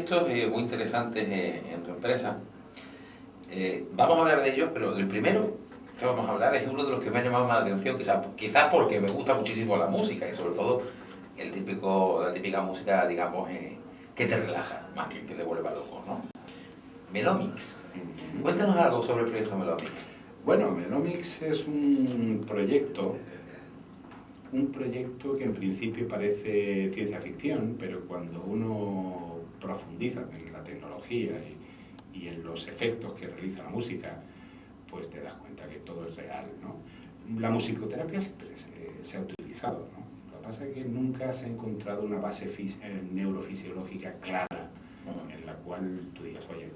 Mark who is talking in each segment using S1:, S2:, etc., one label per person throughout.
S1: proyectos muy interesantes en tu empresa. Vamos a hablar de ellos, pero el primero que vamos a hablar es uno de los que me ha llamado más la atención, quizás porque me gusta muchísimo la música y sobre todo la típica música, digamos, que te relaja, más que te vuelva loco, ¿no? Melomix. Cuéntanos algo sobre el proyecto Melomix.
S2: Bueno, Melomix es un proyecto que en principio parece ciencia ficción, pero cuando uno profundiza en la tecnología y en los efectos que realiza la música, pues te das cuenta que todo es real, ¿no? La musicoterapia siempre se ha utilizado, ¿no? Lo que pasa es que nunca se ha encontrado una base neurofisiológica clara en la cual tú digas, oye,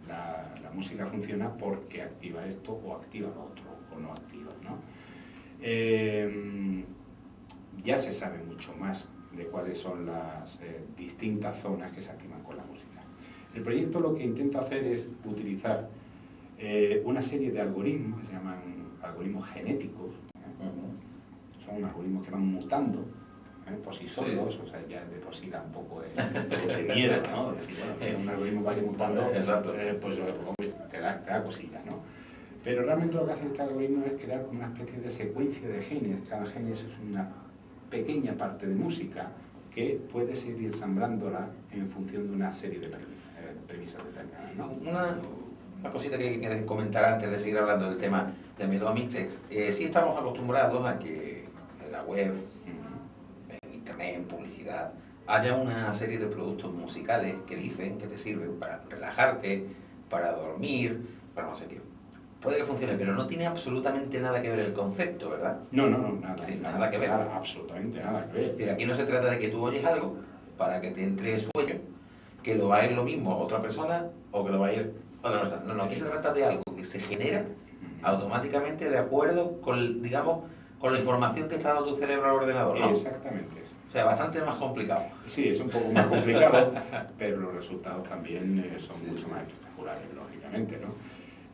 S2: la música funciona porque activa esto o activa lo otro, o no activa, ¿no? Ya se sabe mucho más de cuáles son las distintas zonas que se activan con la música. El proyecto lo que intenta hacer es utilizar una serie de algoritmos que se llaman algoritmos genéticos, son algoritmos que van mutando por sí solos, sí. O sea, ya de por sí da un poco de miedo, ¿no? Es decir, bueno, que un algoritmo vaya mutando, pues hombre, te da cositas, ¿no? Pero realmente lo que hace este algoritmo es crear una especie de secuencia de genes. Cada gen es una pequeña parte de música que puedes ir ensamblándola en función de una serie de premisas determinadas, ¿no?
S1: Una cosita que quieres comentar antes de seguir hablando del tema de Melomix. Sí estamos acostumbrados a que en la web, en internet, en publicidad, haya una serie de productos musicales que dicen que te sirven para relajarte, para dormir, para no sé qué. Puede que funcione, pero no tiene absolutamente nada que ver el concepto, ¿verdad?
S2: No, nada.
S1: Sí, nada que ver.
S2: Nada, absolutamente nada que ver.
S1: Mira, aquí no se trata de que tú oyes algo para que te entre sueño, que lo va a ir lo mismo otra persona o que lo va a ir otra persona. No, aquí se trata de algo que se genera automáticamente de acuerdo con, digamos, con la información que está dando tu cerebro al ordenador, ¿no?
S2: Exactamente.
S1: O sea, bastante más complicado.
S2: Sí, es un poco más complicado, pero los resultados también son mucho más espectaculares, lógicamente, ¿no?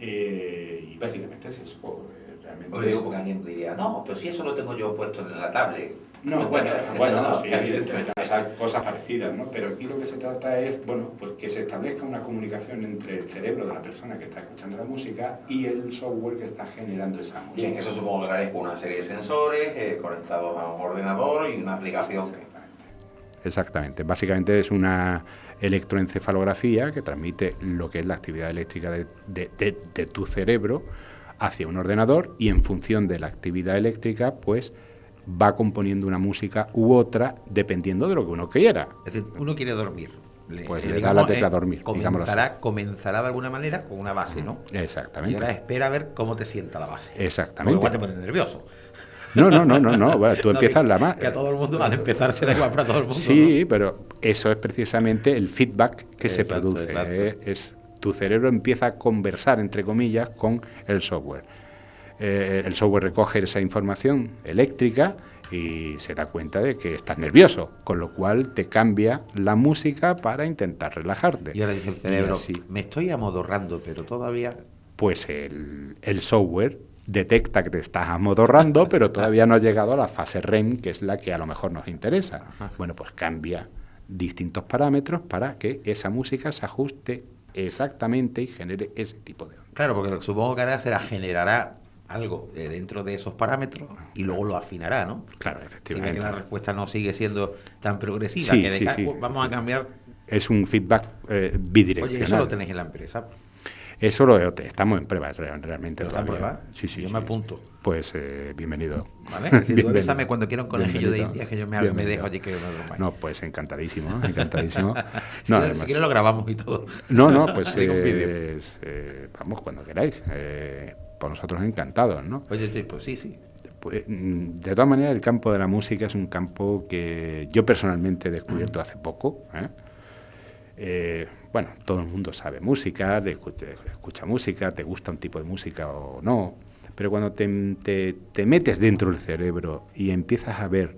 S2: Y básicamente es eso, realmente...
S1: Os lo digo porque alguien diría, no, pero si eso lo tengo yo puesto en la tablet.
S2: No, bueno, sí, evidentemente, esas cosas parecidas, ¿no? Pero aquí lo que se trata es, bueno, pues que se establezca una comunicación entre el cerebro de la persona que está escuchando la música y el software que está generando esa música.
S1: Bien, eso supongo que lo haréis con una serie de sensores conectados a un ordenador y una aplicación.
S2: Sí, exactamente. Básicamente es una electroencefalografía que transmite lo que es la actividad eléctrica de tu cerebro hacia un ordenador y en función de la actividad eléctrica, pues va componiendo una música u otra dependiendo de lo que uno quiera.
S1: Es decir, uno quiere dormir.
S2: Pues le da la tecla dormir.
S1: Comenzará de alguna manera con una base, ¿no?
S2: Exactamente.
S1: Y ahora espera a ver cómo te sienta la base.
S2: Exactamente.
S1: Porque igual te pones nervioso.
S2: No. Bueno, tú empiezas la más.
S1: Que a todo el mundo, al empezar, será igual para todo el mundo.
S2: Sí,
S1: ¿no?
S2: pero eso es precisamente el feedback que se produce. Es tu cerebro empieza a conversar, entre comillas, con el software. El software recoge esa información eléctrica y se da cuenta de que estás nervioso, con lo cual te cambia la música para intentar relajarte.
S1: Y ahora dice el cerebro, me estoy amodorrando, pero todavía...
S2: Pues el software detecta que te estás amodorrando, pero todavía no ha llegado a la fase REM, que es la que a lo mejor nos interesa. Ajá. Bueno, pues cambia distintos parámetros para que esa música se ajuste exactamente y genere ese tipo de onda.
S1: Claro, porque lo que supongo que hará será generará algo dentro de esos parámetros y luego lo afinará, ¿no?
S2: Claro, efectivamente.
S1: Si ve que la respuesta no sigue siendo tan progresiva, que vamos a cambiar...
S2: Es un feedback bidireccional.
S1: Oye, ¿eso lo tenéis en la empresa?
S2: Eso estamos en pruebas realmente.
S1: ¿Está en prueba?
S2: Sí.
S1: Yo me apunto.
S2: Pues bienvenido.
S1: ¿Vale? Si tú avísame cuando quiera un conejillo de Indias que yo me dejo allí que me lo
S2: No, pues encantadísimo.
S1: Si quieres lo grabamos y todo.
S2: No, pues vamos cuando queráis. Por nosotros encantados, ¿no?
S1: Oye, pues sí.
S2: Pues, de todas maneras, el campo de la música es un campo que yo personalmente he descubierto hace poco. Bueno, todo el mundo sabe música, escucha música, te gusta un tipo de música o no, pero cuando te metes dentro del cerebro y empiezas a ver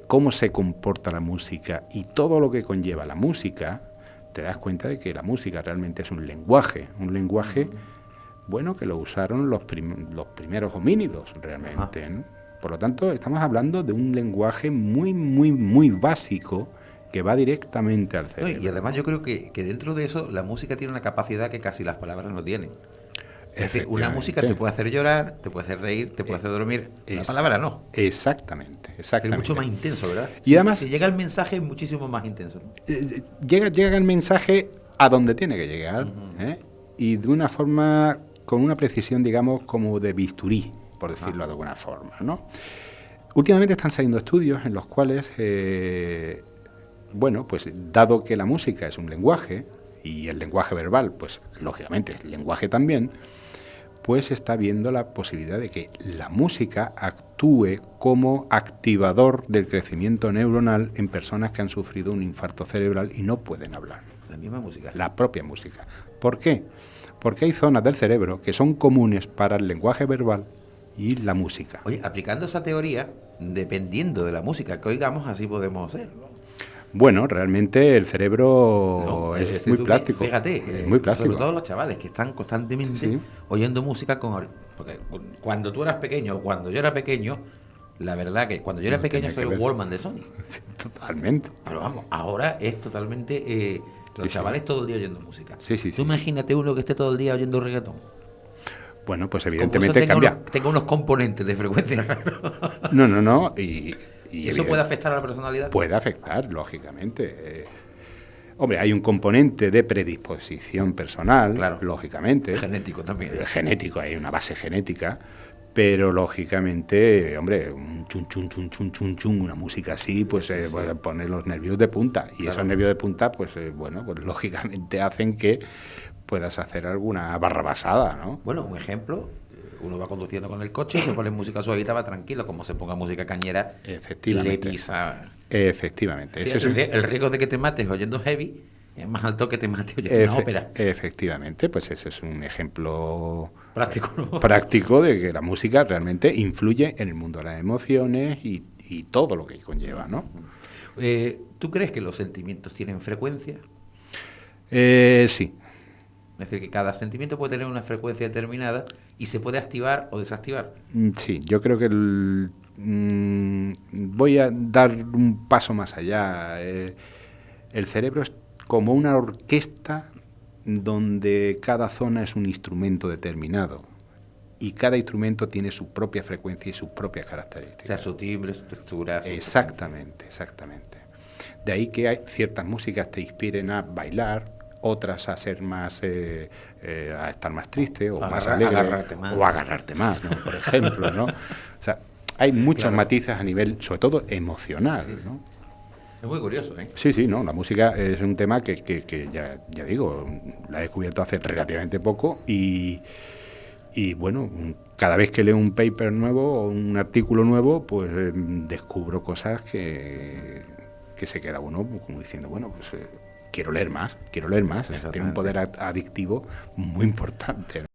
S2: cómo se comporta la música y todo lo que conlleva la música, te das cuenta de que la música realmente es un lenguaje, bueno, que lo usaron los primeros homínidos realmente, ¿no? Por lo tanto, estamos hablando de un lenguaje muy, muy, muy básico que va directamente al
S1: No,
S2: cerebro.
S1: y además yo creo que dentro de eso la música tiene una capacidad que casi las palabras no tienen. Es decir, una música te puede hacer llorar, te puede hacer reír, te puede hacer dormir. Una palabra no.
S2: Exactamente.
S1: Es mucho más intenso, ¿verdad?
S2: Y además,
S1: si llega el mensaje es muchísimo más intenso, ¿no?
S2: Llega el mensaje a donde tiene que llegar, y de una forma, con una precisión, digamos, como de bisturí, por decirlo de alguna forma, ¿no? Últimamente están saliendo estudios en los cuales, bueno, pues dado que la música es un lenguaje, y el lenguaje verbal, pues lógicamente es lenguaje también, pues se está viendo la posibilidad de que la música actúe como activador del crecimiento neuronal en personas que han sufrido un infarto cerebral y no pueden hablar.
S1: La misma música.
S2: La propia música. ¿Por qué? Porque hay zonas del cerebro que son comunes para el lenguaje verbal y la música.
S1: Oye, aplicando esa teoría, dependiendo de la música que oigamos, así podemos ser.
S2: Bueno, realmente el cerebro es muy plástico.
S1: Fíjate,
S2: es muy plástico.
S1: Sobre todo los chavales que están constantemente oyendo música porque cuando tú eras pequeño o cuando yo era pequeño, la verdad que cuando yo era pequeño soy un Walkman de Sony.
S2: Sí, totalmente.
S1: Pero vamos, ahora es totalmente los chavales todo el día oyendo música.
S2: Sí.
S1: Tú imagínate uno que esté todo el día oyendo reggaetón.
S2: Bueno, pues evidentemente cambia.
S1: Tengo unos componentes de frecuencia.
S2: No. Y
S1: ¿eso puede afectar a la personalidad?
S2: Puede afectar, lógicamente. Hombre, hay un componente de predisposición personal, claro, lógicamente.
S1: Genético también.
S2: Genético, hay una base genética, pero lógicamente, hombre, un chun, una música así, pues pone los nervios de punta. Y esos nervios de punta, pues bueno, pues lógicamente hacen que puedas hacer alguna barrabasada, ¿no?
S1: Bueno, un ejemplo. Uno va conduciendo con el coche, se pone música suavita, va tranquilo, como se ponga música cañera, le pisa.
S2: Efectivamente.
S1: Sí, el riesgo de que te mates oyendo heavy es más alto que te mates oyendo una ópera.
S2: Efectivamente, pues ese es un ejemplo
S1: práctico, ¿no?
S2: Práctico de que la música realmente influye en el mundo de las emociones y todo lo que conlleva, ¿no?
S1: ¿Tú crees que los sentimientos tienen frecuencia?
S2: Sí.
S1: Es decir, que cada sentimiento puede tener una frecuencia determinada y se puede activar o desactivar.
S2: Sí, yo creo que voy a dar un paso más allá. El cerebro es como una orquesta donde cada zona es un instrumento determinado y cada instrumento tiene su propia frecuencia y sus propias características.
S1: O sea, su timbre, su textura.
S2: Exactamente. De ahí que hay ciertas músicas te inspiren a bailar, otras a ser más, a estar más triste o más alegre, o agarrarte más, ¿no? Por ejemplo, ¿no? O sea, hay muchos matices a nivel, sobre todo emocional, ¿no?
S1: Es muy curioso, ¿eh?
S2: Sí, no, la música es un tema que ya digo, la he descubierto hace relativamente poco y bueno, cada vez que leo un paper nuevo o un artículo nuevo, pues descubro cosas que se queda uno como diciendo, bueno, pues quiero leer más, tiene un poder adictivo muy importante, ¿no?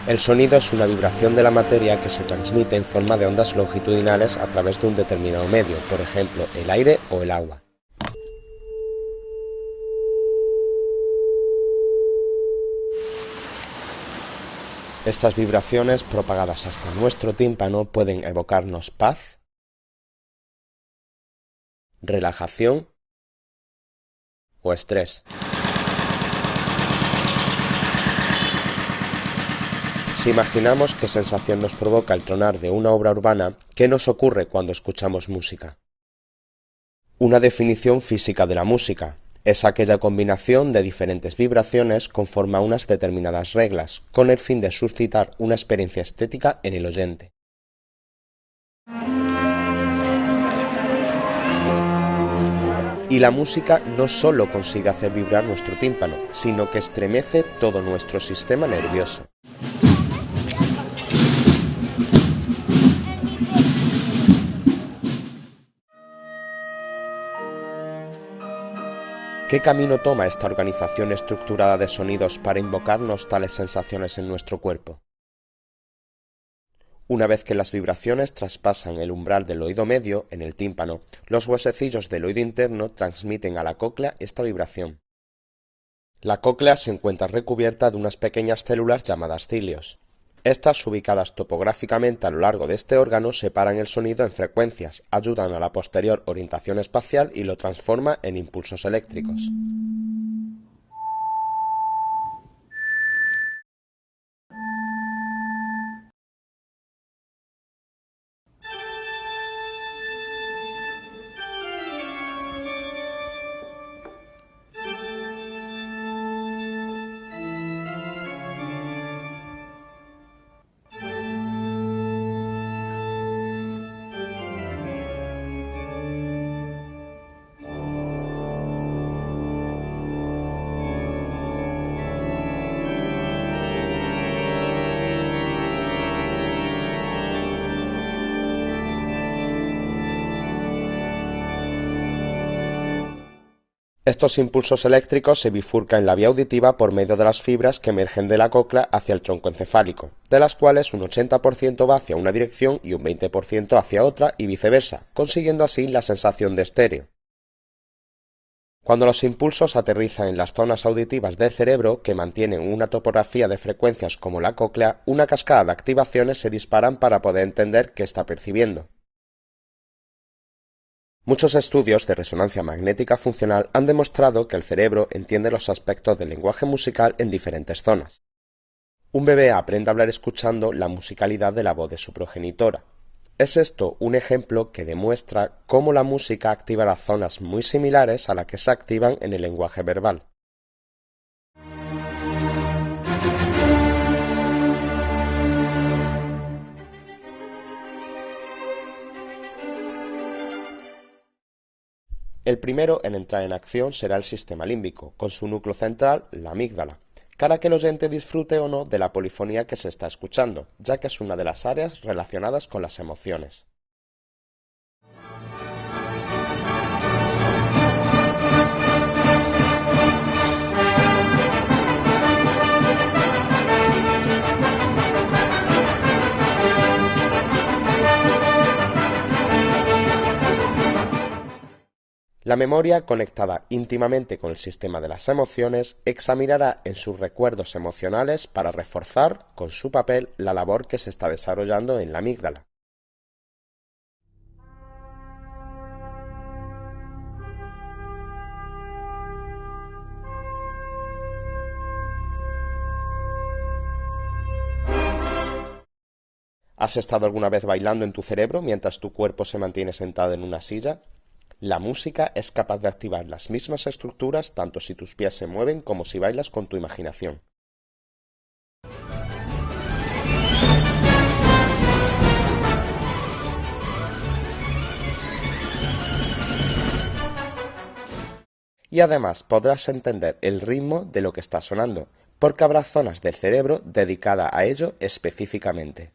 S3: El sonido es una vibración de la materia que se transmite en forma de ondas longitudinales a través de un determinado medio, por ejemplo, el aire o el agua. Estas vibraciones propagadas hasta nuestro tímpano pueden evocarnos paz, relajación o estrés. Si imaginamos qué sensación nos provoca el tronar de una obra urbana, ¿qué nos ocurre cuando escuchamos música? Una definición física de la música es aquella combinación de diferentes vibraciones conforme a unas determinadas reglas, con el fin de suscitar una experiencia estética en el oyente. Y la música no solo consigue hacer vibrar nuestro tímpano, sino que estremece todo nuestro sistema nervioso. ¿Qué camino toma esta organización estructurada de sonidos para invocarnos tales sensaciones en nuestro cuerpo? Una vez que las vibraciones traspasan el umbral del oído medio, en el tímpano, los huesecillos del oído interno transmiten a la cóclea esta vibración. La cóclea se encuentra recubierta de unas pequeñas células llamadas cilios. Estas, ubicadas topográficamente a lo largo de este órgano, separan el sonido en frecuencias, ayudan a la posterior orientación espacial y lo transforma en impulsos eléctricos. Estos impulsos eléctricos se bifurcan en la vía auditiva por medio de las fibras que emergen de la cóclea hacia el tronco encefálico, de las cuales un 80% va hacia una dirección y un 20% hacia otra y viceversa, consiguiendo así la sensación de estéreo. Cuando los impulsos aterrizan en las zonas auditivas del cerebro, que mantienen una topografía de frecuencias como la cóclea, una cascada de activaciones se disparan para poder entender qué está percibiendo. Muchos estudios de resonancia magnética funcional han demostrado que el cerebro entiende los aspectos del lenguaje musical en diferentes zonas. Un bebé aprende a hablar escuchando la musicalidad de la voz de su progenitora. Es esto un ejemplo que demuestra cómo la música activará zonas muy similares a las que se activan en el lenguaje verbal. El primero en entrar en acción será el sistema límbico, con su núcleo central, la amígdala, para que el oyente disfrute o no de la polifonía que se está escuchando, ya que es una de las áreas relacionadas con las emociones. La memoria, conectada íntimamente con el sistema de las emociones, examinará en sus recuerdos emocionales para reforzar, con su papel, la labor que se está desarrollando en la amígdala. ¿Has estado alguna vez bailando en tu cerebro mientras tu cuerpo se mantiene sentado en una silla? La música es capaz de activar las mismas estructuras tanto si tus pies se mueven como si bailas con tu imaginación. Y además podrás entender el ritmo de lo que está sonando, porque habrá zonas del cerebro dedicadas a ello específicamente.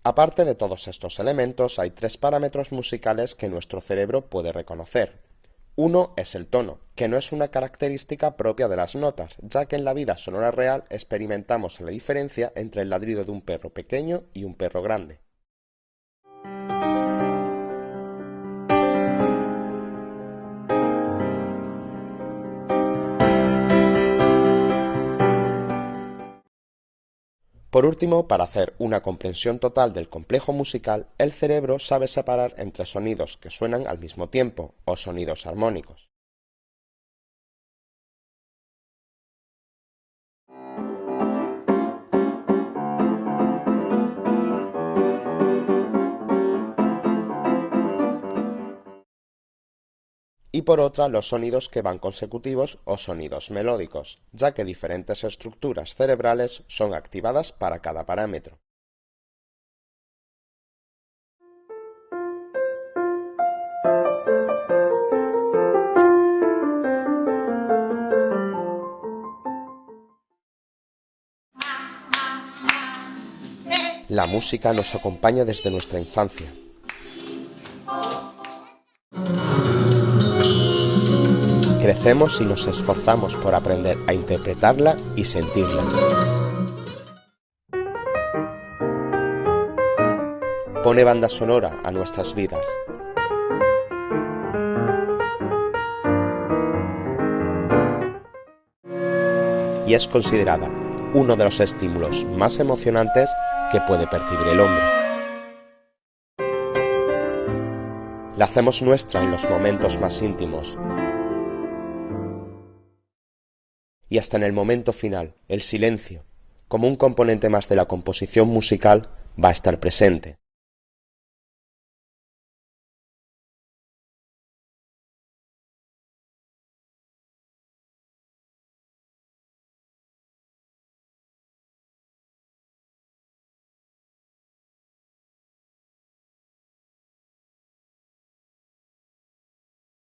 S3: Aparte de todos estos elementos, hay tres parámetros musicales que nuestro cerebro puede reconocer. Uno es el tono, que no es una característica propia de las notas, ya que en la vida sonora real experimentamos la diferencia entre el ladrido de un perro pequeño y un perro grande. Por último, para hacer una comprensión total del complejo musical, el cerebro sabe separar entre sonidos que suenan al mismo tiempo, o sonidos armónicos. Y por otra, los sonidos que van consecutivos o sonidos melódicos, ya que diferentes estructuras cerebrales son activadas para cada parámetro. La música nos acompaña desde nuestra infancia. Crecemos si nos esforzamos por aprender a interpretarla y sentirla. Pone banda sonora a nuestras vidas. Y es considerada uno de los estímulos más emocionantes que puede percibir el hombre. La hacemos nuestra en los momentos más íntimos. Y hasta en el momento final, el silencio, como un componente más de la composición musical, va a estar presente.